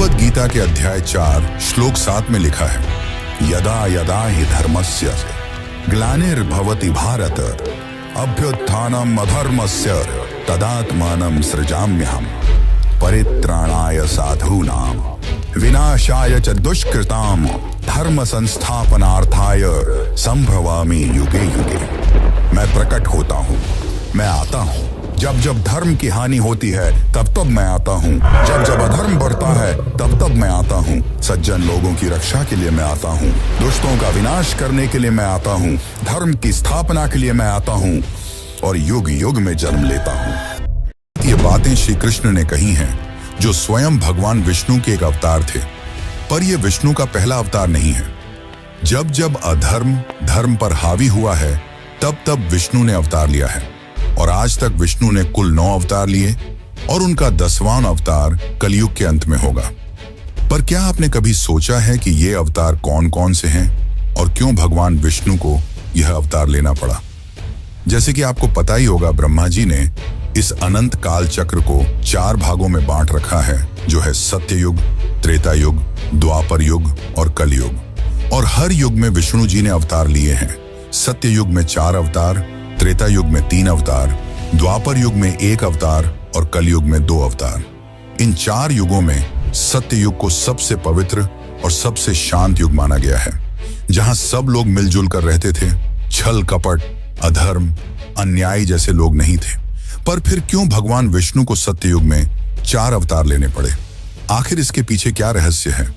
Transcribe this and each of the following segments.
भगवत गीता के अध्याय 4 श्लोक 7 में लिखा है, यदा यदा हि धर्मस्य ग्लानिर्भवति भारत अभ्युत्थानम् अधर्मस्य तदात्मानं सृजाम्यहम् परित्राणाय साधूनां विनाशाय च दुष्कृतां धर्म संस्थापनार्थाय संभवामि युगे युगे। मैं प्रकट होता हूँ, मैं आता हूँ। जब जब धर्म की हानि होती है तब तब मैं आता हूँ। जब जब अधर्म बढ़ता है तब तब मैं आता हूँ। सज्जन लोगों की रक्षा के लिए मैं आता हूँ, दुष्टों का विनाश करने के लिए मैं आता हूँ, धर्म की स्थापना के लिए मैं आता हूँ और युग युग में जन्म लेता हूँ। ये बातें श्री कृष्ण ने कही हैं, जो स्वयं भगवान विष्णु के एक अवतार थे। पर यह विष्णु का पहला अवतार नहीं है। जब जब अधर्म धर्म पर हावी हुआ है तब तब विष्णु ने अवतार लिया है और आज तक विष्णु ने कुल 9 अवतार लिए और उनका 10वां अवतार कलयुग के अंत में होगा। पर क्या आपने कभी सोचा है कि ये अवतार कौन कौन से हैं और क्यों भगवान विष्णु को यह अवतार लेना पड़ा? जैसे कि आपको पता ही होगा, ब्रह्मा जी ने इस अनंत काल चक्र को 4 भागों में बांट रखा है, जो है सत्ययुग, त्रेता युग, द्वापर युग और कलयुग। और हर युग में विष्णु जी ने अवतार लिए हैं। सत्य युग में 4 अवतार, त्रेता युग में 3 अवतार, द्वापर युग में 1 अवतार और कलयुग में 2 अवतार। इन 4 युगों में सत्य युग को सबसे पवित्र और सबसे शांत युग माना गया है, जहां सब लोग मिलजुल कर रहते थे। छल कपट, अधर्म, अन्याय जैसे लोग नहीं थे। पर फिर क्यों भगवान विष्णु को सत्य युग में 4 अवतार लेने पड़े? आखिर इसके पीछे क्या रहस्य है?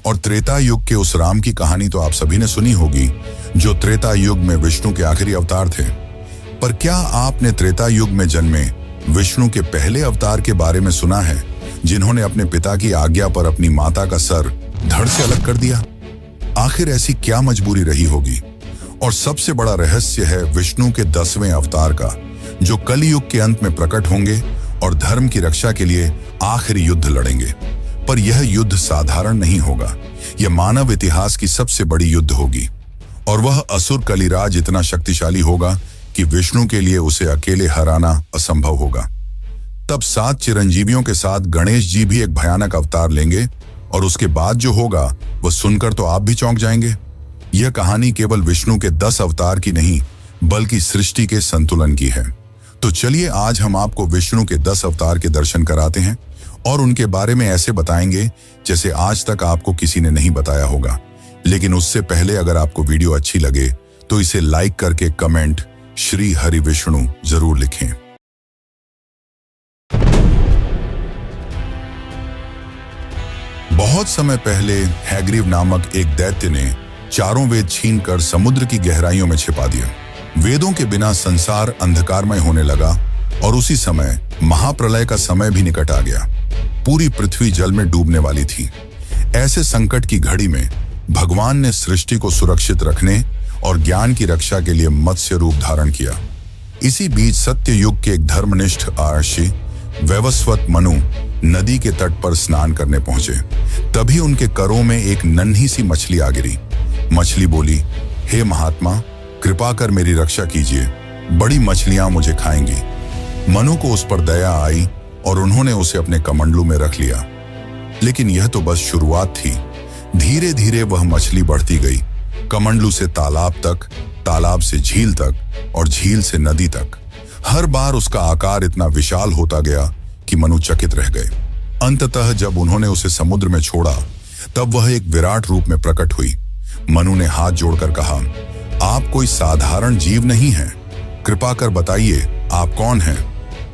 और त्रेता युग के उस राम की कहानी तो आप सभी ने सुनी होगी, जो त्रेता युग में विष्णु के आखिरी अवतार थे। पर क्या आपने त्रेता युग में जन्मे विष्णु के पहले अवतार के बारे में सुना है, जिन्होंने अपने पिता की आज्ञा पर अपनी माता का सर धड़ से अलग कर दिया? आखिर ऐसी क्या मजबूरी रही होगी? और सबसे बड़ा रहस्य है विष्णु के 10वें अवतार का, जो कलयुग के अंत में प्रकट होंगे और धर्म की रक्षा के लिए आखिरी युद्ध लड़ेंगे। पर यह युद्ध साधारण नहीं होगा, यह मानव इतिहास की सबसे बड़ी युद्ध होगी और वह असुर कलिराज इतना शक्तिशाली होगा कि विष्णु के लिए उसे अकेले हराना असंभव होगा। तब 7 चिरंजीवियों के साथ गणेश जी भी एक भयानक अवतार लेंगे और उसके बाद जो होगा वह सुनकर तो आप भी चौंक जाएंगे। यह कहानी केवल विष्णु के 10 अवतार की नहीं, बल्कि सृष्टि के संतुलन की है। तो चलिए आज हम आपको विष्णु के 10 अवतार के दर्शन कराते हैं और उनके बारे में ऐसे बताएंगे जैसे आज तक आपको किसी ने नहीं बताया होगा। लेकिन उससे पहले अगर आपको वीडियो अच्छी लगे तो इसे लाइक करके कमेंट श्री हरि विष्णु जरूर लिखें। बहुत समय पहले हैग्रीव नामक एक दैत्य ने चारों वेद छीनकर समुद्र की गहराइयों में छिपा दिया। वेदों के बिना संसार अंधकारमय होने लगा और उसी समय महाप्रलय का समय भी निकट आ गया। पूरी पृथ्वी जल में डूबने वाली थी। ऐसे संकट की घड़ी में भगवान ने सृष्टि को सुरक्षित रखने और ज्ञान की रक्षा के लिए मत्स्य रूप धारण किया। इसी बीच सत्य युग के एक धर्मनिष्ठ महर्षि वैवस्वत मनु नदी के तट पर स्नान करने पहुंचे। तभी उनके करों में एक नन्ही सी मछली आ गिरी। मछली बोली, हे महात्मा, कृपा कर मेरी रक्षा कीजिए, बड़ी मछलियां मुझे खाएंगी। मनु को उस पर दया आई और उन्होंने उसे अपने कमंडलू में रख लिया। लेकिन यह तो बस शुरुआत थी। धीरे धीरे वह मछली बढ़ती गई, कमंडलू से तालाब तक, तालाब से झील तक और झील से नदी तक। हर बार उसका आकार इतना विशाल होता गया कि मनु चकित रह गए। अंततः जब उन्होंने उसे समुद्र में छोड़ा तब वह एक विराट रूप में प्रकट हुई। मनु ने हाथ जोड़कर कहा, आप कोई साधारण जीव नहीं हैं, कृपा कर बताइए आप कौन हैं?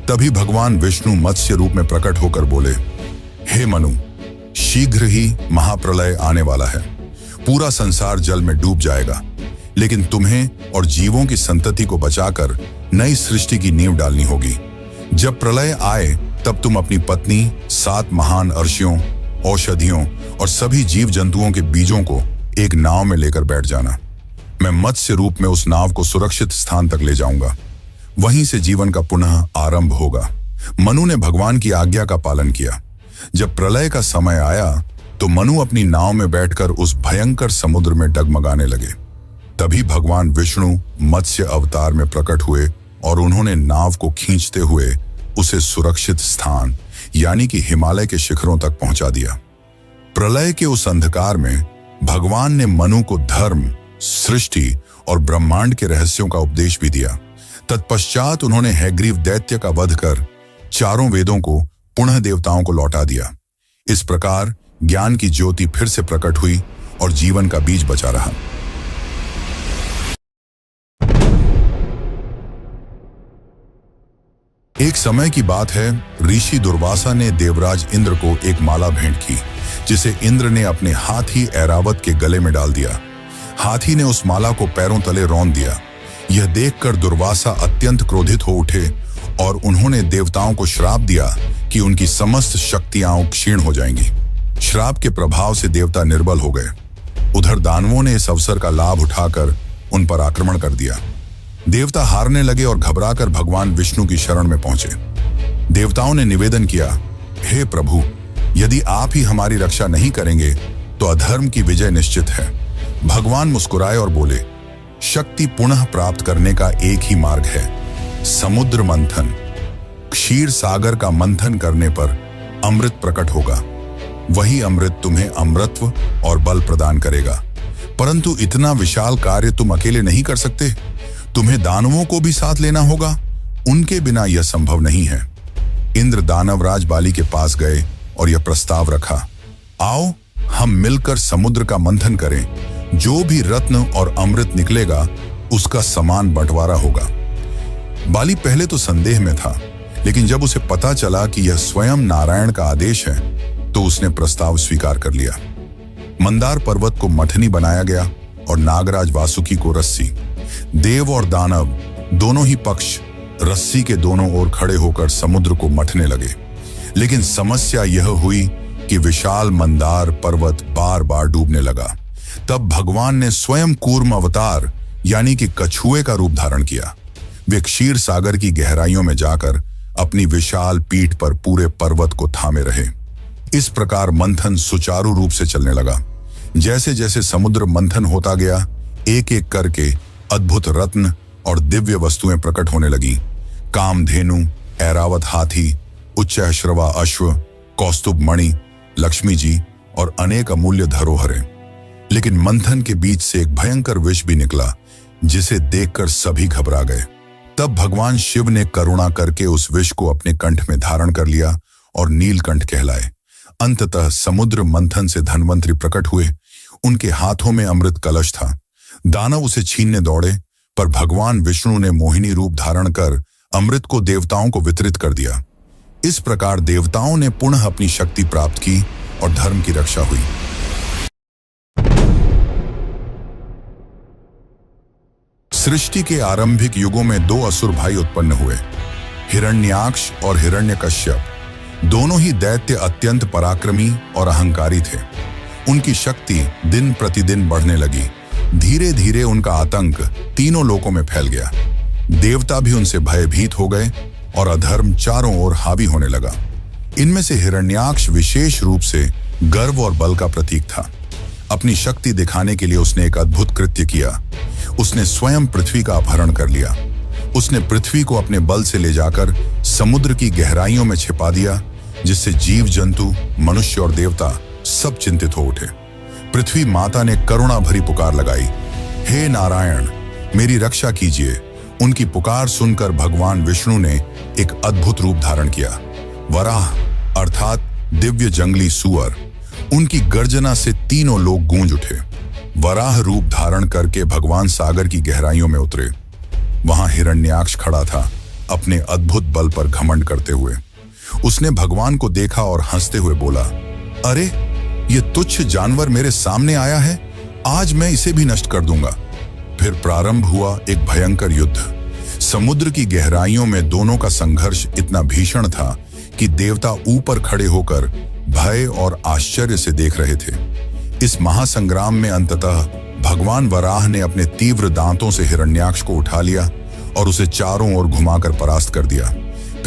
तभी भगवान विष्णु मत्स्य रूप में प्रकट होकर बोले, हे मनु, शीघ्र ही महाप्रलय आने वाला है। पूरा संसार जल में डूब जाएगा, लेकिन तुम्हें और जीवों की संतति को बचाकर नई सृष्टि की नींव डालनी होगी। जब प्रलय आए तब तुम अपनी पत्नी, 7 महान अर्षियों, औषधियों और सभी जीव जंतुओं के बीजों को एक नाव में लेकर बैठ जाना। मैं मत्स्य रूप में उस नाव को सुरक्षित स्थान तक ले जाऊंगा। वहीं से जीवन का पुनः आरंभ होगा। मनु ने भगवान की आज्ञा का पालन किया। जब प्रलय का समय आया तो मनु अपनी नाव में बैठकर उस भयंकर समुद्र में डगमगाने लगे। तभी भगवान विष्णु मत्स्य अवतार में प्रकट हुए और उन्होंने नाव को खींचते हुए उसे सुरक्षित स्थान यानी कि हिमालय के शिखरों तक पहुंचा दिया। प्रलय के उस अंधकार में भगवान ने मनु को धर्म, सृष्टि और ब्रह्मांड के रहस्यों का उपदेश भी दिया। तत्पश्चात उन्होंने हैग्रीव दैत्य का वध कर चारों वेदों को पुनः देवताओं को लौटा दिया। इस प्रकार ज्ञान की ज्योति फिर से प्रकट हुई और जीवन का बीज बचा रहा। एक समय की बात है, ऋषि दुर्वासा ने देवराज इंद्र को एक माला भेंट की, जिसे इंद्र ने अपने हाथी ऐरावत के गले में डाल दिया। हाथी ने उस माला को पैरों तले रौंद दिया। यह देखकर दुर्वासा अत्यंत क्रोधित हो उठे और उन्होंने देवताओं को श्राप दिया कि उनकी समस्त शक्तियां क्षीण हो जाएंगी। श्राप के प्रभाव से देवता निर्बल हो गए। उधर दानवों ने इस अवसर का लाभ उठाकर उन पर आक्रमण कर दिया। देवता हारने लगे और घबराकर भगवान विष्णु की शरण में पहुंचे। देवताओं ने निवेदन किया, हे प्रभु, यदि आप ही हमारी रक्षा नहीं करेंगे तो अधर्म की विजय निश्चित है। भगवान मुस्कुराए और बोले, शक्ति पुनः प्राप्त करने का एक ही मार्ग है, समुद्र मंथन। क्षीर सागर का मंथन करने पर अमृत प्रकट होगा। वही अमृत तुम्हें अमृतत्व और बल प्रदान करेगा। परंतु इतना विशाल कार्य तुम अकेले नहीं कर सकते, तुम्हें दानवों को भी साथ लेना होगा। उनके बिना यह संभव नहीं है। इंद्र दानवराज बाली के पास गए और यह प्रस्ताव रखा, आओ हम मिलकर समुद्र का मंथन करें। जो भी रत्न और अमृत निकलेगा उसका समान बंटवारा होगा। बाली पहले तो संदेह में था, लेकिन जब उसे पता चला कि यह स्वयं नारायण का आदेश है तो उसने प्रस्ताव स्वीकार कर लिया। मंदार पर्वत को मथनी बनाया गया और नागराज वासुकी को रस्सी। देव और दानव दोनों ही पक्ष रस्सी के दोनों ओर खड़े होकर समुद्र को मथने लगे। लेकिन समस्या यह हुई कि विशाल मंदार पर्वत बार बार डूबने लगा। तब भगवान ने स्वयं कूर्म अवतार यानी कि कछुए का रूप धारण किया। वे क्षीर सागर की गहराइयों में जाकर अपनी विशाल पीठ पर पूरे पर्वत को थामे रहे। इस प्रकार मंथन सुचारू रूप से चलने लगा। जैसे जैसे समुद्र मंथन होता गया, एक एक करके अद्भुत रत्न और दिव्य वस्तुएं प्रकट होने लगी। कामधेनु, ऐरावत हाथी, उच्चैश्रवा अश्व, कौस्तुभ मणि, लक्ष्मी जी और अनेक अमूल्य धरोहरें। लेकिन मंथन के बीच से एक भयंकर विष भी निकला, जिसे देखकर सभी घबरा गए। तब भगवान शिव ने करुणा करके उस विष को अपने कंठ में धारण कर लिया और नीलकंठ कहलाए। अंततः समुद्र मंथन से धन्वंतरी प्रकट हुए। उनके हाथों में अमृत कलश था। दानव उसे छीनने दौड़े, पर भगवान विष्णु ने मोहिनी रूप धारण कर अमृत को देवताओं को वितरित कर दिया। इस प्रकार देवताओं ने पुनः अपनी शक्ति प्राप्त की और धर्म की रक्षा हुई। सृष्टि के आरंभिक युगों में दो असुर भाई उत्पन्न हुए, हिरण्याक्ष और हिरण्यकश्यप। दोनों ही दैत्य अत्यंत पराक्रमी और अहंकारी थे। उनकी शक्ति दिन प्रतिदिन बढ़ने लगी। धीरे धीरे उनका आतंक तीनों लोकों में फैल गया। देवता भी उनसे भयभीत हो गए और अधर्म चारों ओर हावी होने लगा। इनमें से हिरण्याक्ष विशेष रूप से गर्व और बल का प्रतीक था। अपनी शक्ति दिखाने के लिए उसने एक अद्भुत कृत्य किया। उसने स्वयं पृथ्वी का अपहरण कर लिया। उसने पृथ्वी को अपने बल से ले जाकर समुद्र की गहराइयों में छिपा दिया, जिससे जीव जंतु, मनुष्य और देवता सब चिंतित हो उठे। पृथ्वी माता ने करुणा भरी पुकार लगाई, हे नारायण, मेरी रक्षा कीजिए। उनकी पुकार सुनकर भगवान विष्णु ने एक अद्भुत रूप धारण किया। वराह अर्थात दिव्य जंगली सुअर। उनकी गर्जना से तीनों लोग गूंज उठे। वराह रूप धारण करके भगवान सागर की गहराइयों में उतरे। वहां हिरण्याक्ष खड़ा था, अपने अद्भुत बल पर घमंड करते हुए। उसने भगवान को देखा और हंसते हुए बोला, अरे ये तुच्छ जानवर मेरे सामने आया है, आज मैं इसे भी नष्ट कर दूंगा। फिर प्रारंभ हुआ एक भयंकर युद्ध। समुद्र की गहराइयों में दोनों का संघर्ष इतना भीषण था कि देवता ऊपर खड़े होकर भय और आश्चर्य से देख रहे थे। इस महासंग्राम में अंततः भगवान वराह ने अपने तीव्र दांतों से हिरण्याक्ष को उठा लिया और उसे चारों ओर घुमाकर परास्त कर दिया।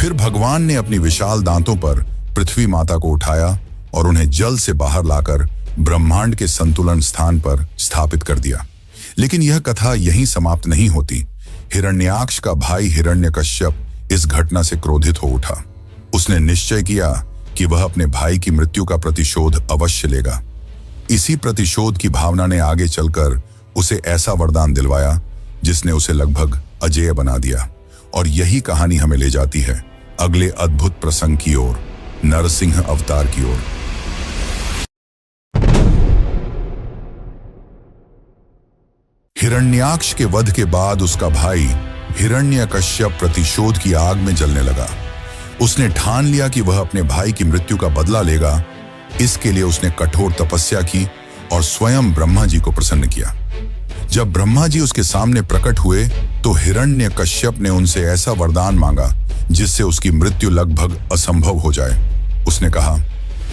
फिर भगवान ने अपनी विशाल दांतों पर पृथ्वी माता को उठाया और उन्हें जल से बाहर लाकर ब्रह्मांड के संतुलन स्थान पर स्थापित कर दिया। लेकिन यह कथा यहीं समाप्त नहीं होती। हिरण्याक्ष का भाई हिरण्यकश्यप इस घटना से क्रोधित हो उठा। उसने निश्चय किया कि वह अपने भाई की मृत्यु का प्रतिशोध अवश्य लेगा। इसी प्रतिशोध की भावना ने आगे चलकर उसे ऐसा वरदान दिलवाया जिसने उसे लगभग अजेय बना दिया। और यही कहानी हमें ले जाती है अगले अद्भुत प्रसंग की ओर, नरसिंह अवतार की ओर। हिरण्याक्ष के वध के बाद उसका भाई हिरण्यकश्यप प्रतिशोध की आग में जलने लगा। उसने ठान लिया कि वह अपने भाई की मृत्यु का बदला लेगा। इसके लिए उसने कठोर तपस्या की और स्वयं ब्रह्मा जी को प्रसन्न किया। जब ब्रह्मा जी उसके सामने प्रकट हुए तो हिरण्यकश्यप ने उनसे ऐसा वरदान मांगा जिससे उसकी मृत्यु लगभग असंभव हो जाए। उसने कहा,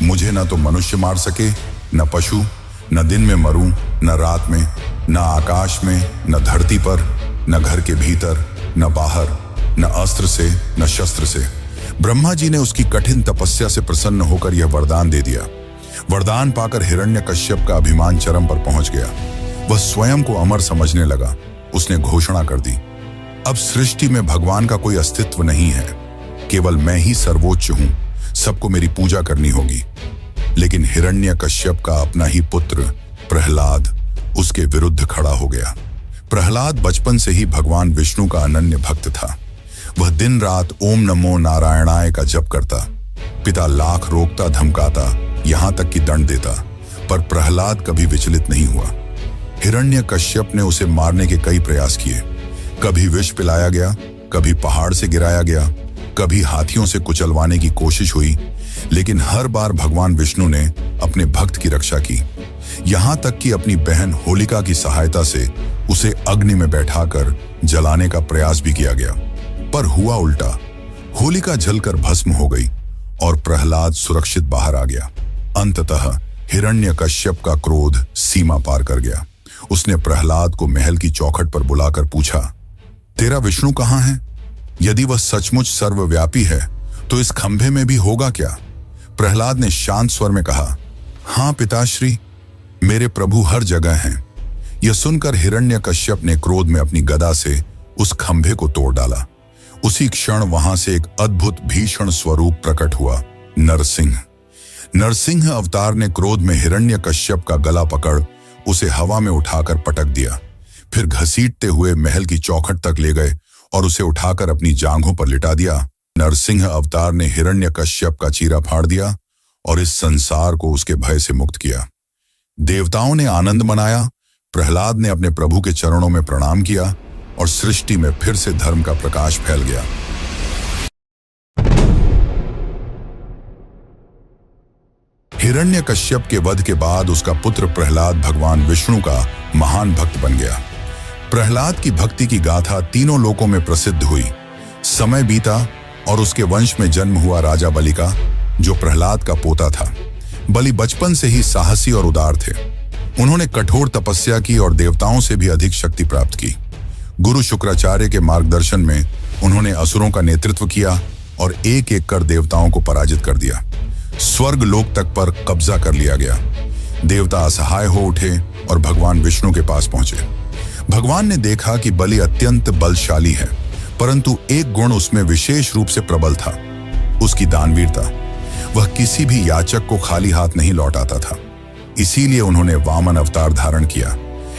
मुझे न तो मनुष्य मार सके, न पशु, न दिन में मरूं, न रात में, न आकाश में, न धरती पर, न घर के भीतर, न बाहर, न अस्त्र से, न शस्त्र से। ब्रह्मा जी ने उसकी कठिन तपस्या से प्रसन्न होकर यह वरदान दे दिया। वरदान पाकर हिरण्यकश्यप का अभिमान चरम पर पहुंच गया। वह स्वयं को अमर समझने लगा। उसने घोषणा कर दी, अब सृष्टि में भगवान का कोई अस्तित्व नहीं है, केवल मैं ही सर्वोच्च हूं, सबको मेरी पूजा करनी होगी। लेकिन हिरण्यकश्यप का अपना ही पुत्र प्रहलाद उसके विरुद्ध खड़ा हो गया। प्रहलाद बचपन से ही भगवान विष्णु का अनन्य भक्त था। वह दिन रात ओम नमो नारायणाय का जप करता। पिता लाख रोकता धमकाता, यहां तक कि दंड देता, पर प्रहलाद कभी विचलित नहीं हुआ। हिरण्यकश्यप ने उसे मारने के कई प्रयास किए। कभी विष पिलाया गया, कभी पहाड़ से गिराया गया, कभी हाथियों से कुचलवाने की कोशिश हुई, लेकिन हर बार भगवान विष्णु ने अपने भक्त की रक्षा की। यहां तक कि अपनी बहन होलिका की सहायता से उसे अग्नि में बैठाकर जलाने का प्रयास भी किया गया, पर हुआ उल्टा। होलिका जलकर भस्म हो गई और प्रहलाद सुरक्षित बाहर आ गया। अंततः हिरण्यकश्यप का क्रोध सीमा पार कर गया। उसने प्रहलाद को महल की चौखट पर बुलाकर पूछा, तेरा विष्णु कहाँ है? यदि वह सचमुच सर्वव्यापी है तो इस खंभे में भी होगा क्या? प्रहलाद ने शांत स्वर में कहा, हाँ पिताश्री, मेरे प्रभु हर जगह हैं। यह सुनकर हिरण्यकश्यप ने क्रोध में अपनी गदा से उस खंभे को तोड़ डाला। उसी क्षण वहां से एक अद्भुत भीषण स्वरूप प्रकट हुआ, नरसिंह। नरसिंह अवतार ने क्रोध में हिरण्यकश्यप का गला पकड़ उसे हवा में उठाकर पटक दिया। फिर घसीटते हुए महल की चौखट तक ले गए और उसे उठाकर अपनी जांघों पर लिटा दिया। नरसिंह अवतार ने हिरण्यकश्यप का चीरा फाड़ दिया और इस संसार को उसके भय से मुक्त किया। देवताओं ने आनंद मनाया। प्रहलाद ने अपने प्रभु के चरणों में प्रणाम किया और सृष्टि में फिर से धर्म का प्रकाश फैल गया। हिरण्यकश्यप के वध के बाद उसका पुत्र प्रहलाद भगवान विष्णु का महान भक्त बन गया। प्रहलाद की भक्ति की गाथा तीनों लोकों में प्रसिद्ध हुई। समय बीता और उसके वंश में जन्म हुआ राजा बलि का, जो प्रहलाद का पोता था। बलि बचपन से ही साहसी और उदार थे। उन्होंने कठोर तपस्या की और देवताओं से भी अधिक शक्ति प्राप्त की। गुरु शुक्राचार्य के मार्गदर्शन में उन्होंने असुरों का नेतृत्व किया और एक एक कर देवताओं को पराजित कर दिया। स्वर्ग लोक तक पर कब्जा कर लिया गया। देवता असहाय हो उठे और भगवान विष्णु के पास पहुंचे। भगवान ने देखा कि बलि अत्यंत बलशाली है, परंतु एक गुण उसमें विशेष रूप से प्रबल था, उसकी दानवीरता। वह किसी भी याचक को खाली हाथ नहीं लौटाता था। इसीलिए उन्होंने वामन अवतार धारण किया,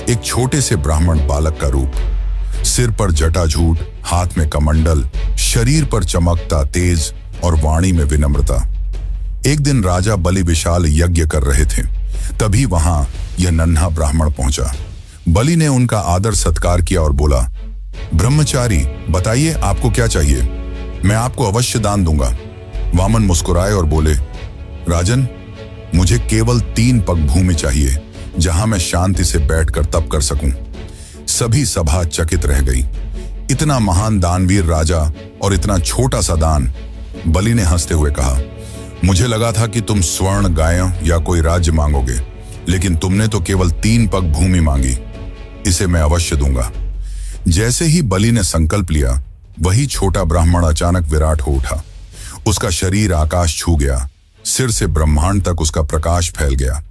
एक छोटे से ब्राह्मण बालक का रूप। सिर पर जटाजूट, हाथ में कमंडल, शरीर पर चमकता तेज और वाणी में विनम्रता। एक दिन राजा बलि विशाल यज्ञ कर रहे थे, तभी वहां यह नन्हा ब्राह्मण पहुंचा। बलि ने उनका आदर सत्कार किया और बोला, ब्रह्मचारी, बताइए आपको क्या चाहिए, मैं आपको अवश्य दान दूंगा। वामन मुस्कुराए और बोले, राजन, मुझे केवल 3 पग भूमि चाहिए, जहां मैं शांति से बैठकर तप कर सकूं। सभी सभा चकित रह गई। इतना महान दानवीर राजा और इतना छोटा सा दान। बलि ने हंसते हुए कहा, मुझे लगा था कि तुम स्वर्ण, गायों या कोई राज्य मांगोगे, लेकिन तुमने तो केवल 3 पग भूमि मांगी। इसे मैं अवश्य दूंगा। जैसे ही बलि ने संकल्प लिया, वही छोटा ब्राह्मण अचानक विराट हो उठा। उसका शरीर आकाश छू गया, सिर से ब्रह्मांड तक उसका प्रकाश फैल गया।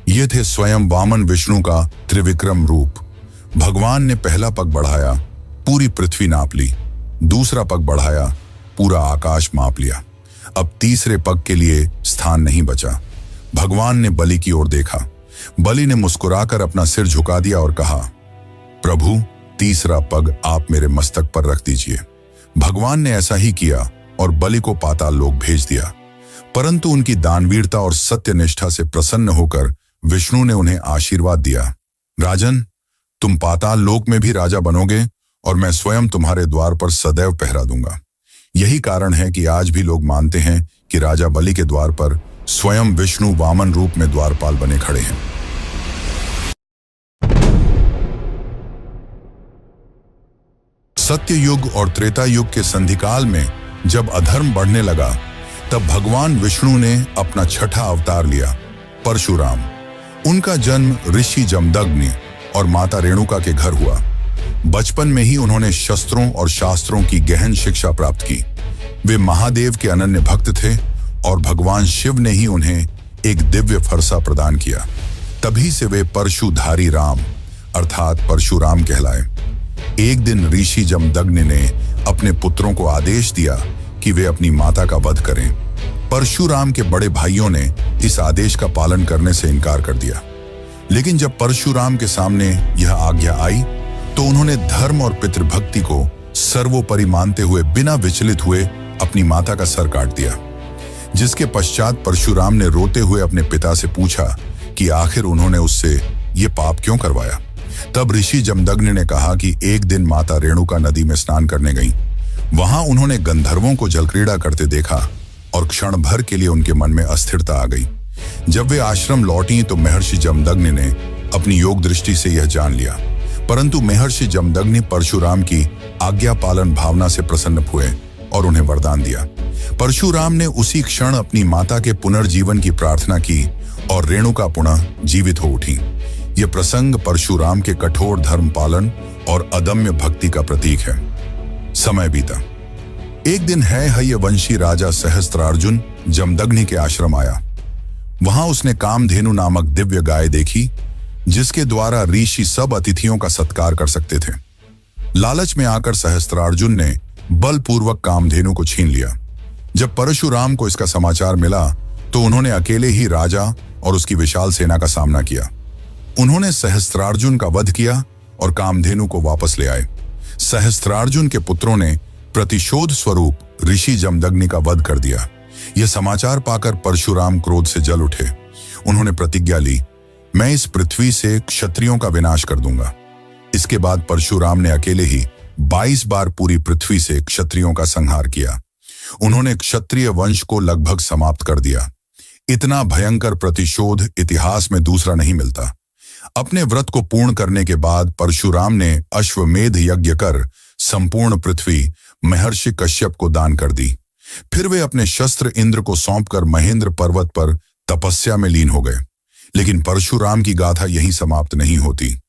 ये थे स्वयं वामन विष्णु का त्रिविक्रम रूप। भगवान ने पहला पग बढ़ाया, पूरी पृथ्वी नाप ली। दूसरा पग बढ़ाया, पूरा आकाश माप लिया। अब तीसरे पग के लिए स्थान नहीं बचा। भगवान ने बलि की ओर देखा। बलि ने मुस्कुराकर अपना सिर झुका दिया और कहा, प्रभु, तीसरा पग आप मेरे मस्तक पर रख दीजिए। भगवान ने ऐसा ही किया और बलि को पाताल लोक भेज दिया। परंतु उनकी दानवीरता और सत्यनिष्ठा से प्रसन्न होकर विष्णु ने उन्हें आशीर्वाद दिया, राजन, तुम पाताल लोक में भी राजा बनोगे और मैं स्वयं तुम्हारे द्वार पर सदैव पहरा दूंगा। यही कारण है कि आज भी लोग मानते हैं कि राजा बलि के द्वार पर स्वयं विष्णु वामन रूप में द्वारपाल बने खड़े हैं। सत्य युग और त्रेता युग के संधिकाल में जब अधर्म बढ़ने लगा, तब भगवान विष्णु ने अपना छठा अवतार लिया, परशुराम। उनका जन्म ऋषि जमदग्नि और माता रेणुका के घर हुआ। बचपन में ही उन्होंने शस्त्रों और शास्त्रों की गहन शिक्षा प्राप्त की। वे महादेव के अनन्य भक्त थे और भगवान शिव ने ही उन्हें एक दिव्य फरसा प्रदान किया। तभी से वे परशुधारी राम अर्थात परशुराम कहलाए। एक दिन ऋषि जमदग्नि ने अपने पुत्रों को आदेश दिया कि वे अपनी माता का वध करें। परशुराम के बड़े भाइयों ने इस आदेश का पालन करने से इनकार कर दिया। लेकिन जब परशुराम के सामने यह आज्ञा आई तो उन्होंने धर्म और पितृभक्ति को सर्वोपरि मानते हुए बिना विचलित हुए अपनी माता का सर काट दिया। जिसके पश्चात परशुराम ने रोते हुए अपने पिता से पूछा कि आखिर उन्होंने उससे ये पाप क्यों करवाया। तब ऋषि जमदग्नि ने कहा कि एक दिन माता रेणुका नदी में स्नान करने गईं। वहां उन्होंने गंधर्वों को जलक्रीड़ा करते देखा और क्षण भर के लिए उनके मन में अस्थिरता आ गई। जब वे आश्रम लौटी तो महर्षि जमदग्नि ने अपनी योग दृष्टि से यह जान लिया। परंतु महर्षि जमदग्नि परशुराम की आज्ञा पालन भावना से प्रसन्न हुए और उन्हें वरदान दिया। परशुराम ने उसी क्षण अपनी माता के पुनर्जीवन की प्रार्थना की और रेणुका पुनः जीवित हो उठी। यह प्रसंग परशुराम के कठोर धर्म पालन और अदम्य भक्ति का प्रतीक है। समय बीता। एक दिन हयवंशी राजा सहस्त्रार्जुन जमदग्नि के आश्रम आया। वहां उसने कामधेनु नामक दिव्य गाय देखी, जिसके द्वारा ऋषि सब अतिथियों का सत्कार कर सकते थे। लालच में आकर सहस्त्रार्जुन ने बलपूर्वक कामधेनु को छीन लिया। जब परशुराम को इसका समाचार मिला तो उन्होंने अकेले ही राजा और उसकी विशाल सेना का सामना किया। उन्होंने सहस्त्रार्जुन का वध किया और कामधेनु को वापस ले आए। सहस्त्रार्जुन के पुत्रों ने प्रतिशोध स्वरूप ऋषि जमदग्नि का वध कर दिया। यह समाचार पाकर परशुराम क्रोध से जल उठे। उन्होंने प्रतिज्ञा ली, मैं इस पृथ्वी से क्षत्रियों का विनाश कर दूंगा। इसके बाद परशुराम ने अकेले ही 22 बार पूरी पृथ्वी से क्षत्रियों का संहार किया। उन्होंने क्षत्रिय वंश को लगभग समाप्त कर दिया। इतना भयंकर प्रतिशोध इतिहास में दूसरा नहीं मिलता। अपने व्रत को पूर्ण करने के बाद परशुराम ने अश्वमेध यज्ञ कर संपूर्ण पृथ्वी महर्षि कश्यप को दान कर दी। फिर वे अपने शस्त्र इंद्र को सौंपकर महेंद्र पर्वत पर तपस्या में लीन हो गए। लेकिन परशुराम की गाथा यहीं समाप्त नहीं होती।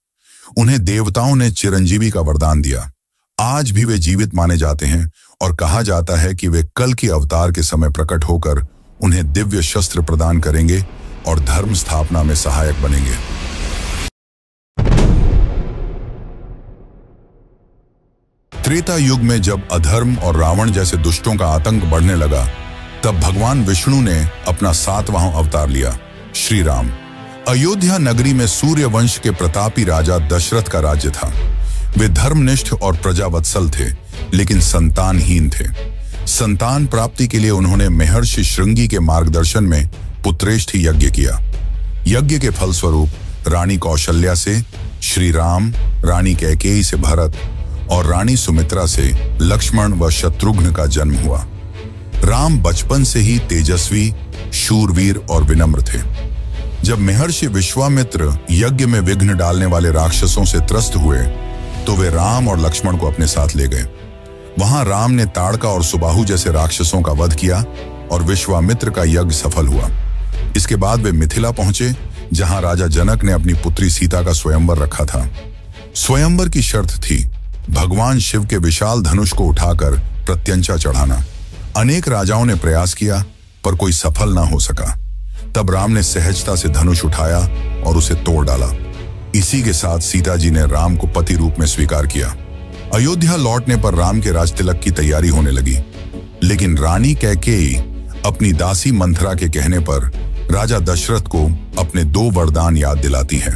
उन्हें देवताओं ने चिरंजीवी का वरदान दिया। आज भी वे जीवित माने जाते हैं और कहा जाता है कि वे कल की अवतार के समय प्रकट होकर उन्हें दिव्य शस्त्र प्रदान करेंगे और धर्म स्थापना में सहायक बनेंगे। त्रेता युग में जब अधर्म और रावण जैसे दुष्टों का आतंक बढ़ने लगा, तब भगवान विष्णु ने अपना 7वां अवतार लिया, श्री राम। अयोध्या नगरी में सूर्य वंश के प्रतापी राजा दशरथ का राज्य था। वे धर्मनिष्ठ और प्रजावत्सल थे, लेकिन संतानहीन थे। संतान प्राप्ति के लिए उन्होंने महर्षि श्रृंगी के मार्गदर्शन में पुत्रेष्ठ यज्ञ किया। यज्ञ के फलस्वरूप रानी कौशल्या से श्री राम, रानी कैकेयी से भरत और रानी सुमित्रा से लक्ष्मण व शत्रुघ्न का जन्म हुआ। राम बचपन से ही तेजस्वी, शूरवीर और विनम्र थे। जब महर्षि विश्वामित्र यज्ञ में विघ्न डालने वाले राक्षसों से त्रस्त हुए तो वे राम और लक्ष्मण को अपने साथ ले गए। वहां राम ने ताड़का और सुबाहु जैसे राक्षसों का वध किया और विश्वामित्र का यज्ञ सफल हुआ। इसके बाद वे मिथिला पहुंचे, जहां राजा जनक ने अपनी पुत्री सीता का स्वयंवर रखा था। स्वयंवर की शर्त थी भगवान शिव के विशाल धनुष को उठाकर प्रत्यंचा चढ़ाना। अनेक राजाओं ने प्रयास किया पर कोई सफल ना हो सका। तब राम ने सहजता से धनुष उठाया और उसे तोड़ डाला। इसी के साथ सीता जी ने राम को पति रूप में स्वीकार किया। अयोध्या लौटने पर राम के राजतिलक की तैयारी होने लगी, लेकिन रानी कैकेयी अपनी दासी मंथरा के कहने पर राजा दशरथ को अपने 2 वरदान याद दिलाती है।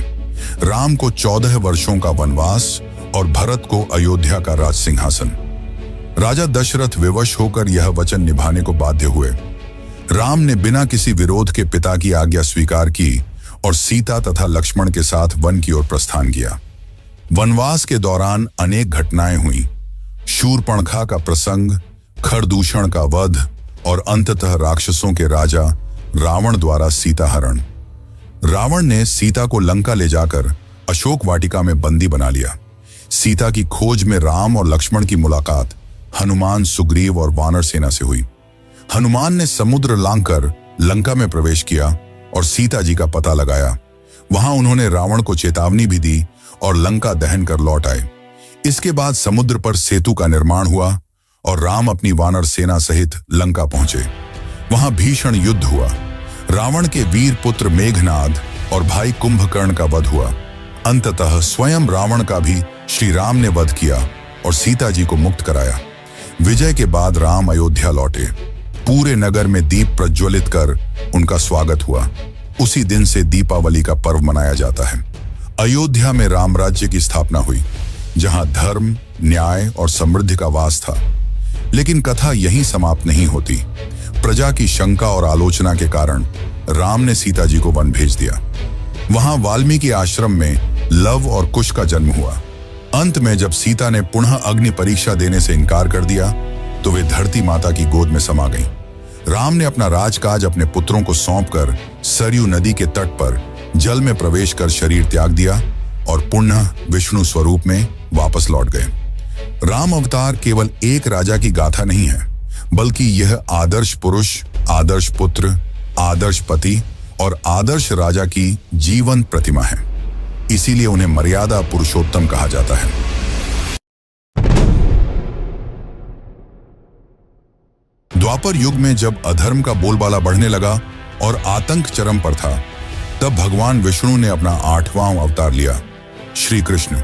राम को 14 वर्षों का वनवास और भरत को अयोध्या का राज सिंहासन। राजा दशरथ विवश होकर यह वचन निभाने को बाध्य हुए। राम ने बिना किसी विरोध के पिता की आज्ञा स्वीकार की और सीता तथा लक्ष्मण के साथ वन की ओर प्रस्थान किया। वनवास के दौरान अनेक घटनाएं हुई। शूर्पणखा का प्रसंग, खरदूषण का वध और अंततः राक्षसों के राजा रावण द्वारा सीता हरण। रावण ने सीता को लंका ले जाकर अशोक वाटिका में बंदी बना लिया। सीता की खोज में राम और लक्ष्मण की मुलाकात हनुमान, सुग्रीव और वानर सेना से हुई। हनुमान ने समुद्र लांघकर लंका में प्रवेश किया और सीता जी का पता लगाया। वहां उन्होंने रावण को चेतावनी भी दी और लंका दहन कर लौट आए। इसके बाद समुद्र पर सेतु का निर्माण हुआ और राम अपनी वानर सेना सहित लंका पहुंचे। वहां भीषण युद्ध हुआ। रावण के वीर पुत्र मेघनाद और भाई कुंभकर्ण का वध हुआ। अंततः स्वयं रावण का भी श्री राम ने वध किया और सीता जी को मुक्त कराया। विजय के बाद राम अयोध्या लौटे। पूरे नगर में दीप प्रज्वलित कर उनका स्वागत हुआ। उसी दिन से दीपावली का पर्व मनाया जाता है। अयोध्या में राम राज्य की स्थापना हुई, जहां धर्म, न्याय और समृद्धि का वास था। लेकिन कथा यहीं समाप्त नहीं होती। प्रजा की शंका और आलोचना के कारण राम ने सीता जी को वन भेज दिया। वहां वाल्मीकि आश्रम में लव और कुश का जन्म हुआ। अंत में जब सीता ने पुनः अग्नि परीक्षा देने से इनकार कर दिया तो वे धरती माता की गोद में समा गईं। राम ने अपना राजकाज अपने पुत्रों को सौंपकर सरयू नदी के तट पर जल में प्रवेश कर शरीर त्याग दिया और पुनः विष्णु स्वरूप में वापस लौट गए। राम अवतार केवल एक राजा की गाथा नहीं है, बल्कि यह आदर्श पुरुष, आदर्श पुत्र, आदर्श पति और आदर्श राजा की जीवंत प्रतिमा है। इसीलिए उन्हें मर्यादा पुरुषोत्तम कहा जाता है। द्वापर युग में जब अधर्म का बोलबाला बढ़ने लगा और आतंक चरम पर था, तब भगवान विष्णु ने अपना 8वां अवतार लिया, श्री कृष्ण।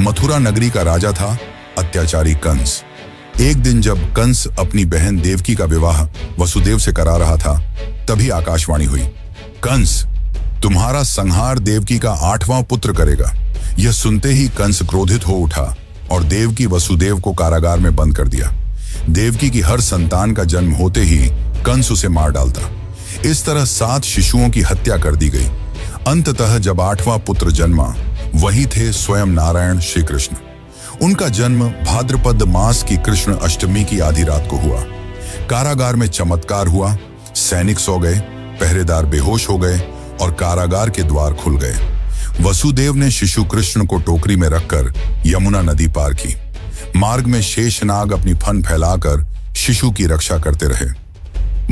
मथुरा नगरी का राजा था अत्याचारी कंस। एक दिन जब कंस अपनी बहन देवकी का विवाह वसुदेव से करा रहा था, तभी आकाशवाणी हुई, कंस, तुम्हारा संहार देवकी का 8वां पुत्र करेगा। यह सुनते ही कंस क्रोधित हो उठा और देवकी वसुदेव को कारागार में बंद कर दिया। देवकी की हर संतान का जन्म होते ही कंस उसे मार डालता। इस तरह 7 शिशुओं की हत्या कर दी गई। अंततः जब 8वां पुत्र जन्मा, वही थे स्वयं नारायण श्री कृष्ण। उनका जन्म भाद्रपद मास की कृष्ण अष्टमी की आधी रात को हुआ। कारागार में चमत्कार हुआ। सैनिक सो गए, पहरेदार बेहोश हो गए और कारागार के द्वार खुल गए। वसुदेव ने शिशु कृष्ण को टोकरी में रखकर यमुना नदी पार की। मार्ग में शेषनाग अपनी फन फैलाकर शिशु की रक्षा करते रहे।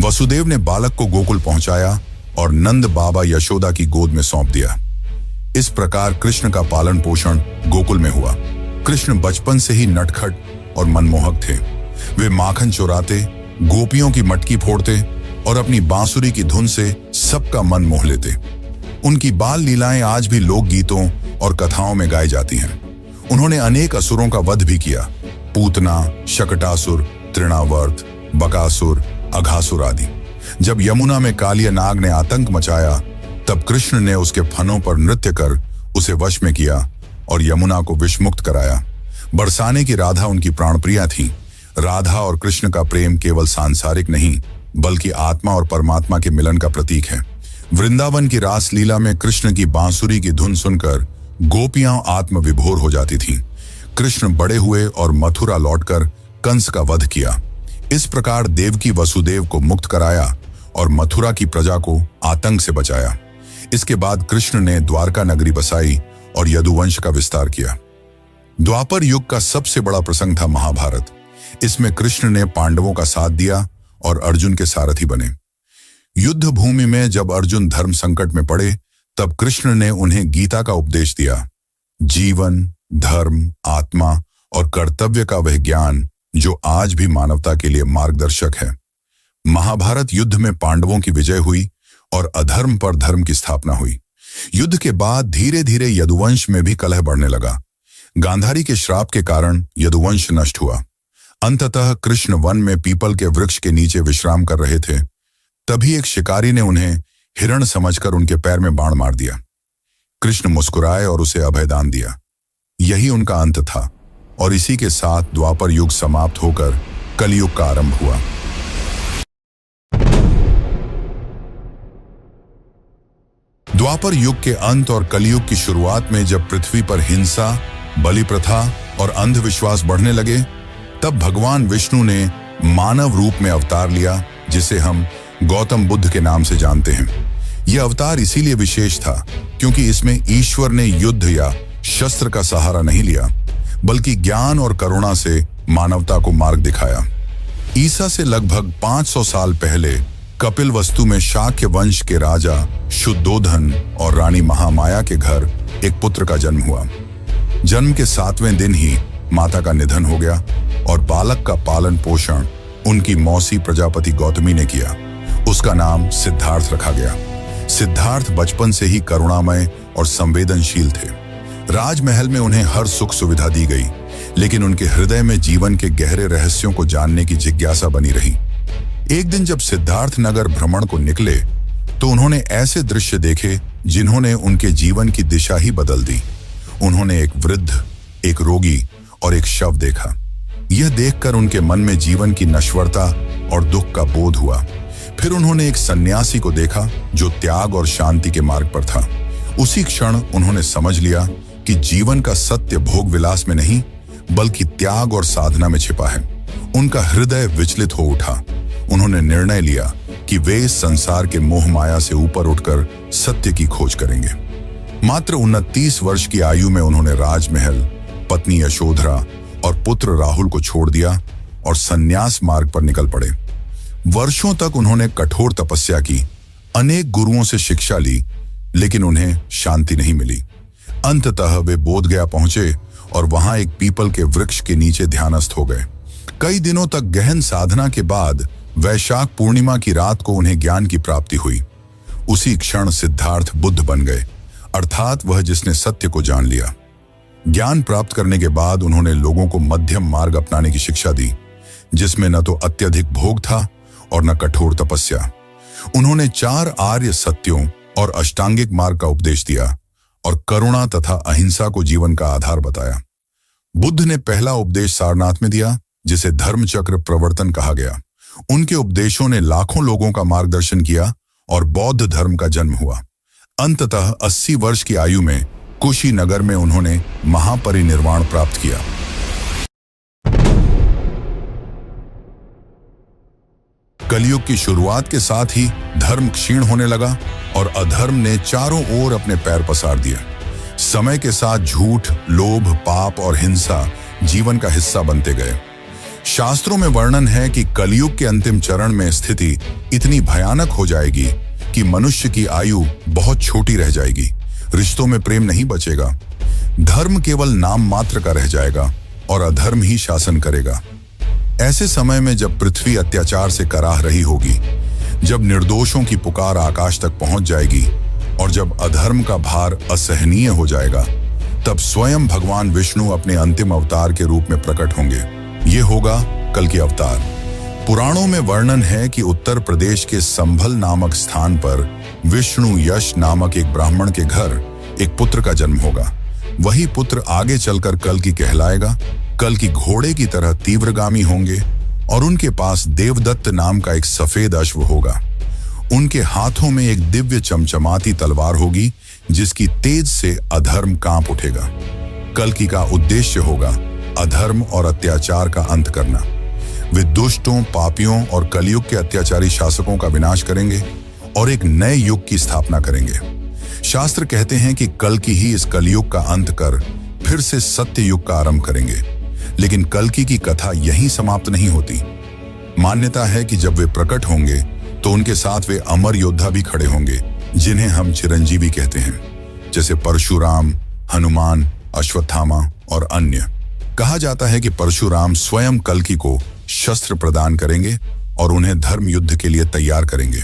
वसुदेव ने बालक को गोकुल पहुंचाया और नंद बाबा यशोदा की गोद में सौंप दिया। इस प्रकार कृष्ण का पालन पोषण गोकुल में हुआ। कृष्ण बचपन से ही नटखट और मनमोहक थे। वे माखन चुराते, गोपियों की मटकी फोड़ते और अपनी बांसुरी की धुन से सबका मन मोह लेते। उनकी बाल लीलाएं आज भी लोक गीतों और कथाओं में गाई जाती हैं। उन्होंने अनेक असुरों का वध भी किया, पूतना, शकटासुर, तृणावर्त, बकासुर, अघासुर आदि। जब यमुना में कालिया नाग ने आतंक मचाया, तब कृष्ण ने उसके फनों पर नृत्य कर उसे वश में किया और यमुना को विषमुक्त कराया। बरसाने की राधा उनकी प्राणप्रिया थी। राधा और कृष्ण का प्रेम केवल सांसारिक नहीं, बल्कि आत्मा और परमात्मा के मिलन का प्रतीक है। वृंदावन की रास लीला में कृष्ण की बांसुरी की धुन सुनकर गोपियां आत्म विभोर हो जाती थीं। कृष्ण बड़े हुए और मथुरा लौटकर कंस का वध किया। इस प्रकार देवकी वसुदेव को मुक्त कराया और मथुरा की प्रजा को आतंक से बचाया। इसके बाद कृष्ण ने द्वारका नगरी बसाई और यदुवंश का विस्तार किया। द्वापर युग का सबसे बड़ा प्रसंग था महाभारत। इसमें कृष्ण ने पांडवों का साथ दिया और अर्जुन के सारथी बने। युद्ध भूमि में जब अर्जुन धर्म संकट में पड़े, तब कृष्ण ने उन्हें गीता का उपदेश दिया। जीवन, धर्म, आत्मा और कर्तव्य का वह ज्ञान जो आज भी मानवता के लिए मार्गदर्शक है। महाभारत युद्ध में पांडवों की विजय हुई और अधर्म पर धर्म की स्थापना हुई। युद्ध के बाद धीरे धीरे यदुवंश में भी कलह बढ़ने लगा। गांधारी के श्राप के कारण यदुवंश नष्ट हुआ। अंततः कृष्ण वन में पीपल के वृक्ष के नीचे विश्राम कर रहे थे तभी एक शिकारी ने उन्हें हिरण समझकर उनके पैर में बाण मार दिया। कृष्ण मुस्कुराए और उसे अभयदान दिया। यही उनका अंत था और इसी के साथ द्वापर युग समाप्त होकर कलयुग का आरंभ हुआ। द्वापर युग के अंत और कलयुग की शुरुआत में जब पृथ्वी पर हिंसा, बलि प्रथा और अंधविश्वास बढ़ने लगे, तब भगवान विष्णु ने मानव रूप में अवतार लिया, जिसे हम गौतम बुद्ध के नाम से जानते हैं। यह अवतार इसीलिए विशेष था क्योंकि इसमें ईश्वर ने युद्ध या शस्त्र का सहारा नहीं लिया, बल्कि ज्ञान और करुणा से मानवता को मार्ग दिखाया। ईसा से लगभग 500 साल पहले कपिलवस्तु में शाक्य वंश के राजा शुद्धोधन और रानी महामाया के घर एक पुत्र का जन्म हुआ। जन्म के 7वें दिन ही माता का निधन हो गया और बालक का पालन पोषण उनकी मौसी प्रजापति गौतमी ने किया। उसका नाम सिद्धार्थ रखा गया। सिद्धार्थ बचपन से ही करुणामय और संवेदनशील थे। राजमहल में उन्हें हर सुख सुविधा दी गई, लेकिन उनके हृदय में जीवन के गहरे रहस्यों को जानने की जिज्ञासा बनी रही। एक दिन जब सिद्धार्थ नगर भ्रमण को निकले तो उन्होंने ऐसे दृश्य देखे जिन्होंने उनके जीवन की दिशा ही बदल दी। उन्होंने एक वृद्ध, एक रोगी और एक शव देखा। यह देखकर उनके मन में जीवन की नश्वरता और दुख का बोध हुआ। फिर उन्होंने एक सन्यासी को देखा जो त्याग और शांति के मार्ग पर था। उसी क्षण उन्होंने समझ लिया कि जीवन का सत्य भोग विलास में नहीं, बल्कि त्याग और साधना में छिपा है। उनका हृदय विचलित हो उठा। उन्होंने निर्णय लिया कि वे इस संसार के मोह माया से ऊपर उठकर सत्य की खोज करेंगे। मात्र 29 वर्ष की आयु में उन्होंने राजमहल, पत्नी यशोधरा और पुत्र राहुल को छोड़ दिया और सन्यास मार्ग पर निकल पड़े। वर्षों तक उन्होंने कठोर तपस्या की, अनेक गुरुओं से शिक्षा ली, लेकिन उन्हें शांति नहीं मिली। अंततः वे बोधगया पहुंचे और वहां एक पीपल के वृक्ष के नीचे ध्यानस्थ हो गए। कई दिनों तक गहन साधना के बाद वैशाख पूर्णिमा की रात को उन्हें ज्ञान की प्राप्ति हुई। उसी क्षण सिद्धार्थ बुद्ध बन गए, अर्थात वह जिसने सत्य को जान लिया। ज्ञान प्राप्त करने के बाद उन्होंने लोगों को मध्यम मार्ग अपनाने की शिक्षा दी, जिसमें न तो अत्यधिक भोग था और न कठोर तपस्या। उन्होंने 4 आर्य सत्यों और अष्टांगिक मार्ग का उपदेश दिया और करुणा तथा अहिंसा को जीवन का आधार बताया। बुद्ध ने पहला उपदेश सारनाथ में दिया, जिसे धर्म चक्र प्रवर्तन कहा गया। उनके उपदेशों ने लाखों लोगों का मार्गदर्शन किया और बौद्ध धर्म का जन्म हुआ। अंततः 80 वर्ष की आयु में कुशीनगर में उन्होंने महापरिनिर्वाण प्राप्त किया। कलयुग की शुरुआत के साथ ही धर्म क्षीण होने लगा और अधर्म ने चारों ओर अपने पैर पसार दिए। समय के साथ झूठ, लोभ, पाप और हिंसा जीवन का हिस्सा बनते गए। शास्त्रों में वर्णन है कि कलयुग के अंतिम चरण में स्थिति इतनी भयानक हो जाएगी कि मनुष्य की आयु बहुत छोटी रह जाएगी। रिश्तों में प्रेम नहीं बचेगा। धर्म केवल नाम मात्र का रह जाएगा और अधर्म ही शासन करेगा। ऐसे समय में जब पृथ्वी अत्याचार से कराह रही होगी, जब निर्दोषों की पुकार आकाश तक पहुंच जाएगी और जब अधर्म का भार असहनीय हो जाएगा, तब स्वयं भगवान विष्णु अपने अंतिम अवतार के रूप में प्रकट होंगे। ये होगा कल की अवतार। पुराणों में वर्णन है कि उत्तर प्रदेश के संभल नामक स्थान पर विष्णु यश नामक एक ब्राह्मण के घर एक पुत्र का जन्म होगा। वही पुत्र आगे चलकर कल की कहलाएगा। कल की घोड़े की तरह तीव्रगामी होंगे और उनके पास देवदत्त नाम का एक सफेद अश्व होगा। उनके हाथों में एक दिव्य चमचमाती तलवार होगी, जिसकी तेज से अधर्म कांप उठेगा। कल्कि का उद्देश्य होगा अधर्म और अत्याचार का अंत करना। वे दुष्टों, पापियों और कलयुग के अत्याचारी शासकों का विनाश करेंगे और एक नए युग की स्थापना करेंगे। शास्त्र कहते हैं कि कल्कि ही इस कलयुग का अंत कर फिर से सत्य युग का आरंभ करेंगे। लेकिन कल्कि की कथा यहीं समाप्त नहीं होती। मान्यता है कि जब वे प्रकट होंगे तो उनके साथ वे अमर योद्धा भी खड़े होंगे, जिन्हें हम चिरंजीवी कहते हैं, जैसे परशुराम, हनुमान, अश्वत्थामा और अन्य। कहा जाता है कि परशुराम स्वयं कल्कि को शस्त्र प्रदान करेंगे और उन्हें धर्म युद्ध के लिए तैयार करेंगे।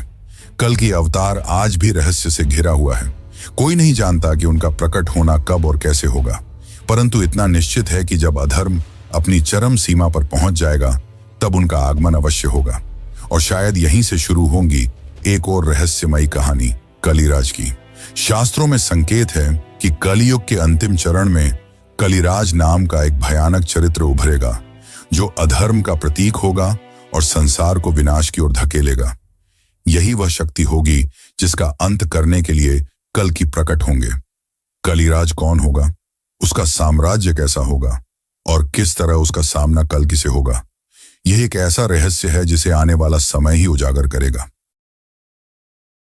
कल्कि अवतार आज भी रहस्य से घिरा हुआ है। कोई नहीं जानता कि उनका प्रकट होना कब और कैसे होगा, परंतु इतना निश्चित है कि जब अधर्म अपनी चरम सीमा पर पहुंच जाएगा, तब उनका आगमन अवश्य होगा। और शायद यहीं से शुरू होंगी एक और रहस्यमयी कहानी कलिराज की। शास्त्रों में संकेत है कि कलियुग के अंतिम चरण में कलिराज नाम का एक भयानक चरित्र उभरेगा, जो अधर्म का प्रतीक होगा और संसार को विनाश की ओर धकेलेगा। यही वह शक्ति होगी जिसका अंत करने के लिए कल की प्रकट होंगे। कलिराज कौन होगा, उसका साम्राज्य कैसा होगा और किस तरह उसका सामना कल किसे होगा, यह एक ऐसा रहस्य है जिसे आने वाला समय ही उजागर करेगा।